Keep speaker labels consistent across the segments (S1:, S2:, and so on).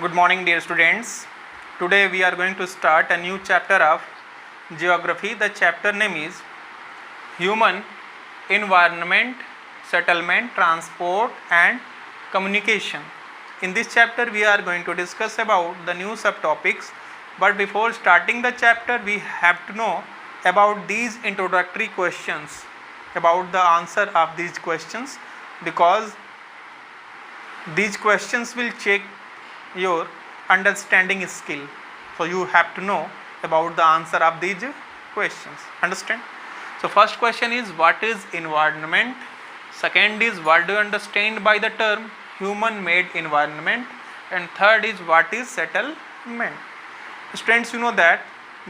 S1: Good morning, dear students. Today we are going to start a new chapter of geography. The chapter name is Human, Environment, Settlement, Transport and Communication. In this chapter we are going to discuss about the new subtopics, but before starting the chapter we have to know about these introductory questions, about the answer of these questions, because these questions will check your understanding skill. So you have to know about the answer of these questions. Understand? So first question is, what is environment? Second is, what do you understand by the term human made environment? And third is, what is settlement? Students, you know that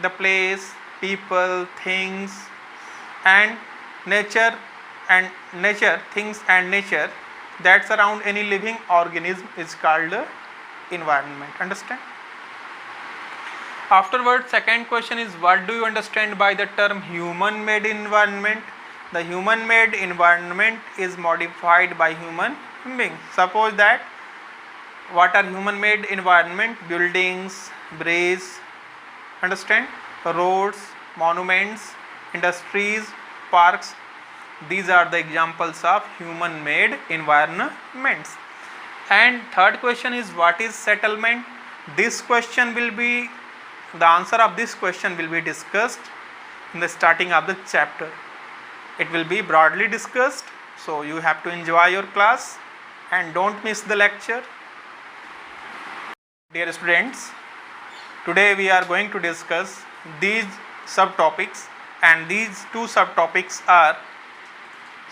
S1: the place, people, things and nature things and nature that surround any living organism is called environment. Understand? Afterwards, second question is, what do you understand by the term human made environment? The human made environment is modified by human beings. Suppose that, what are human made environment? Buildings, bridges, understand, roads, monuments, industries, parks. These are the examples of human made environments. And third question is, what is settlement? This question will be, the answer of this question will be discussed in the starting of the chapter. It will be broadly discussed, so you have to enjoy your class and don't miss the lecture. Dear students, today we are going to discuss these subtopics, and these two subtopics are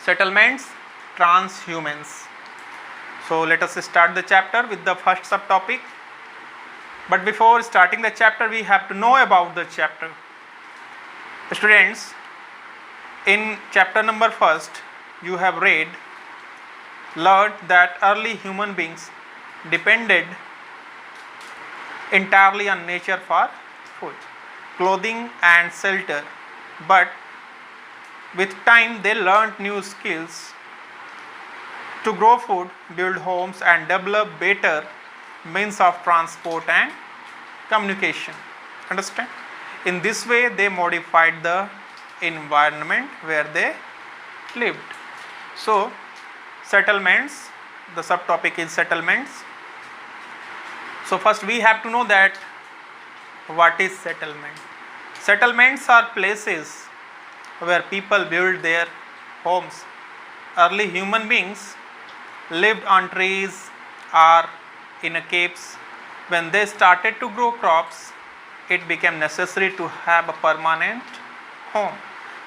S1: settlements, transhumans. So let us start the chapter with the first subtopic. But before starting the chapter, we have to know about the chapter. Students, in chapter number first, you have learned that early human beings depended entirely on nature for food, clothing and shelter. But with time, they learned new skills to grow food, build homes and develop better means of transport and communication. Understand? In this way, they modified the environment where they lived. So, settlements, the subtopic is settlements. So, first we have to know that what is settlement. Settlements are places where people build their homes. Early human beings lived on trees or in caves. When they started to grow crops, it became necessary to have a permanent home.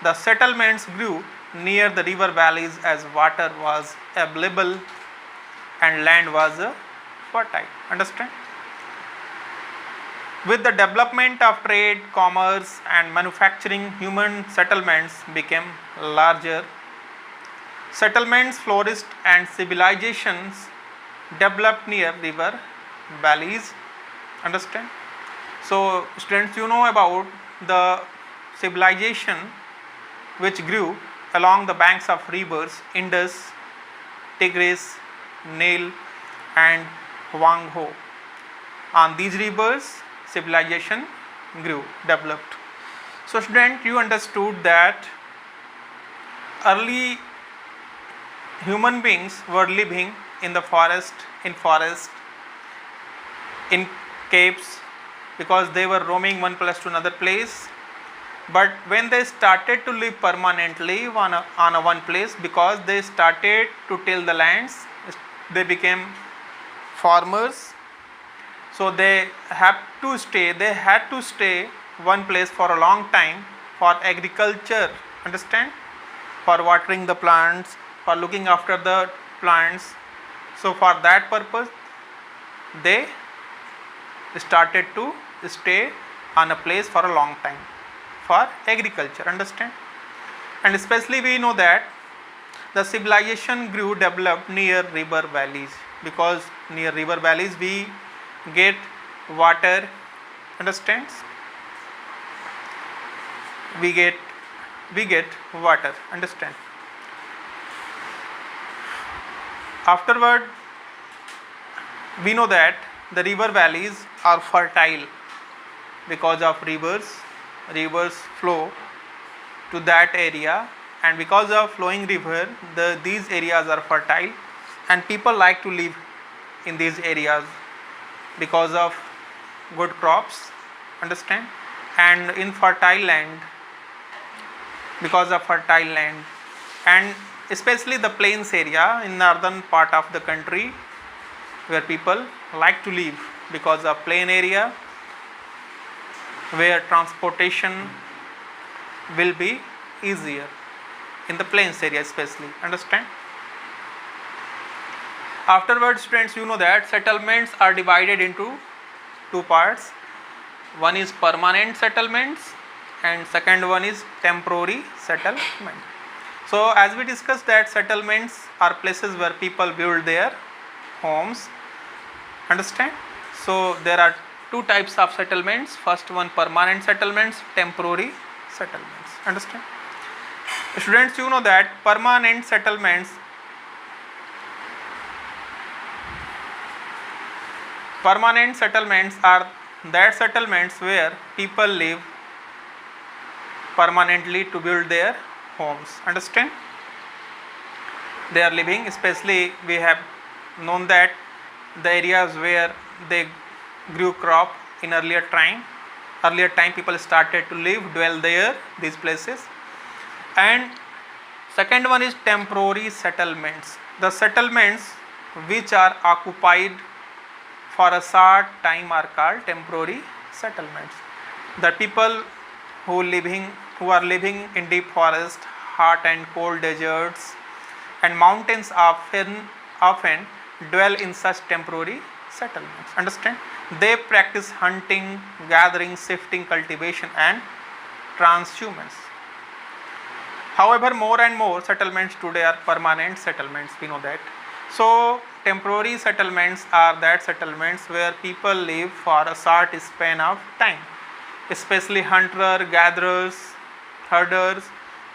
S1: The settlements grew near the river valleys as water was available and land was fertile. Understand? With the development of trade, commerce and manufacturing, human settlements became larger. Settlements flourished and civilizations developed near river valleys. Understand? So, students, you know about the civilization which grew along the banks of rivers Indus, Tigris, Nile and Huanghe. On these rivers, civilization grew, developed. So, student, you understood that early human beings were living in the forest, in caves, because they were roaming one place to another place. But when they started to live permanently on a one place, because they started to till the lands, they became farmers. So they had to stay one place for a long time for agriculture. Understand? For watering the plants, for looking after the plants. So for that purpose, they started to stay on a place for a long time for agriculture. Understand? And especially we know that the civilization developed near river valleys, because near river valleys we get water. Understands? We get water. Understand? Afterward, we know that the river valleys are fertile because of rivers flow to that area, and because of flowing river these areas are fertile and people like to live in these areas because of good crops, understand, and in fertile land, because of fertile land, and especially the plains area in northern part of the country where people like to live because of plain area where transportation will be easier in the plains area especially, understand. Afterwards students, you know that settlements are divided into two parts. One is permanent settlements and second one is temporary settlement. So as we discussed that settlements are places where people build their homes, understand. So there are two types of settlements. First one permanent settlements, temporary settlements, understand. Students, you know that permanent settlements are that settlements where people live permanently to build their homes, understand. They are living, especially we have known that the areas where they grew crop in earlier time people started to dwell there, these places. And second one is temporary settlements, the settlements which are occupied for a short time are called temporary settlements. The people who are living in deep forest, hot and cold deserts and mountains often dwell in such temporary settlements, understand. They practice hunting, gathering, shifting, cultivation and transhumance. However, more and more settlements today are permanent settlements, we know that. So temporary settlements are that settlements where people live for a short span of time, especially hunter gatherers, herders.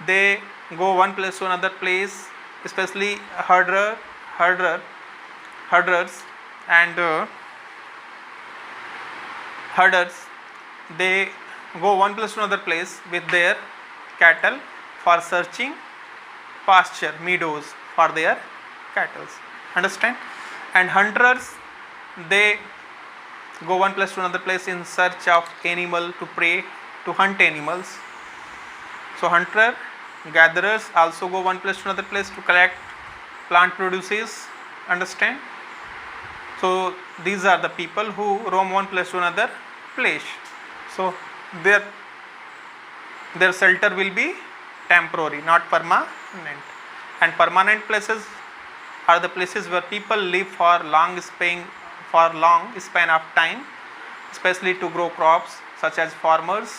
S1: They go one place to another place, especially herders and herders. They go one place to another place with their cattle for searching pasture, meadows for their cattle, understand. And hunters, they go one place to another place in search of animal to prey, to hunt animals. So hunter gatherers also go one place to another place to collect plant produces, understand. So these are the people who roam one place to another place. So their shelter will be temporary, not permanent. And permanent places are the places where people live for long span of time, especially to grow crops such as farmers,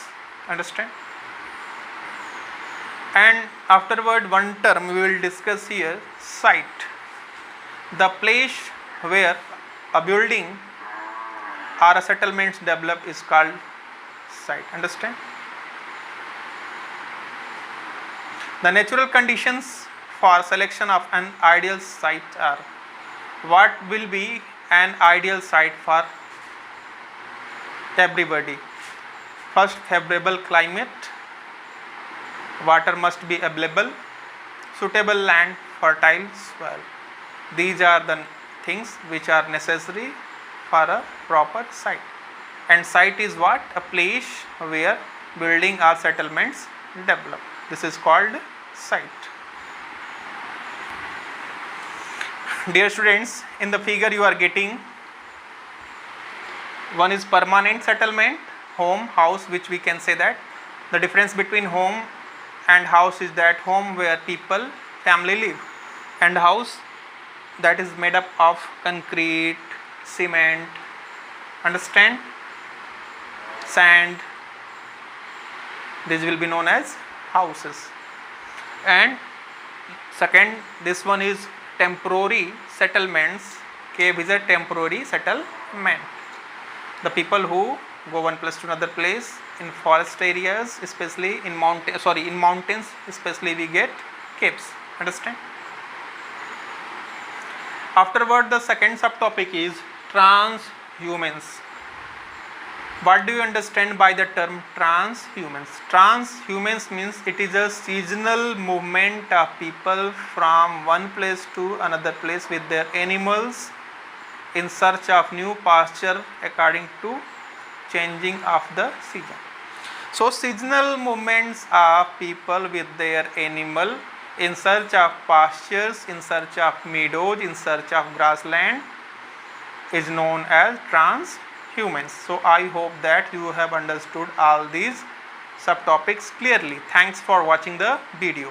S1: understand. And afterward one term we will discuss here, site. The place where a building or a settlement develop is called site, understand. The natural conditions for selection of an ideal site are: what will be an ideal site for everybody? First, favorable climate, water must be available, suitable land, fertile soil. These are the things which are necessary for a proper site. And site is what? A place where building or settlements develop. This is called site. Dear students, in the figure you are getting, one is permanent settlement, home, house, which we can say that the difference between home and house is that home where people, family live, and house that is made up of concrete, cement, understand, sand. This will be known as houses. And second, this one is temporary settlements. Cave is a temporary settlement. The people who go one place to another place in forest areas, especially in mountains, especially we get caves, understand. Afterward, the second subtopic is humans. What do you understand by the term transhumans? Transhumans means it is a seasonal movement of people from one place to another place with their animals in search of new pasture according to changing of the season. So seasonal movements of people with their animal in search of pastures, in search of meadows, in search of grassland is known as transhumans. So I hope that you have understood all these subtopics clearly. Thanks for watching the video.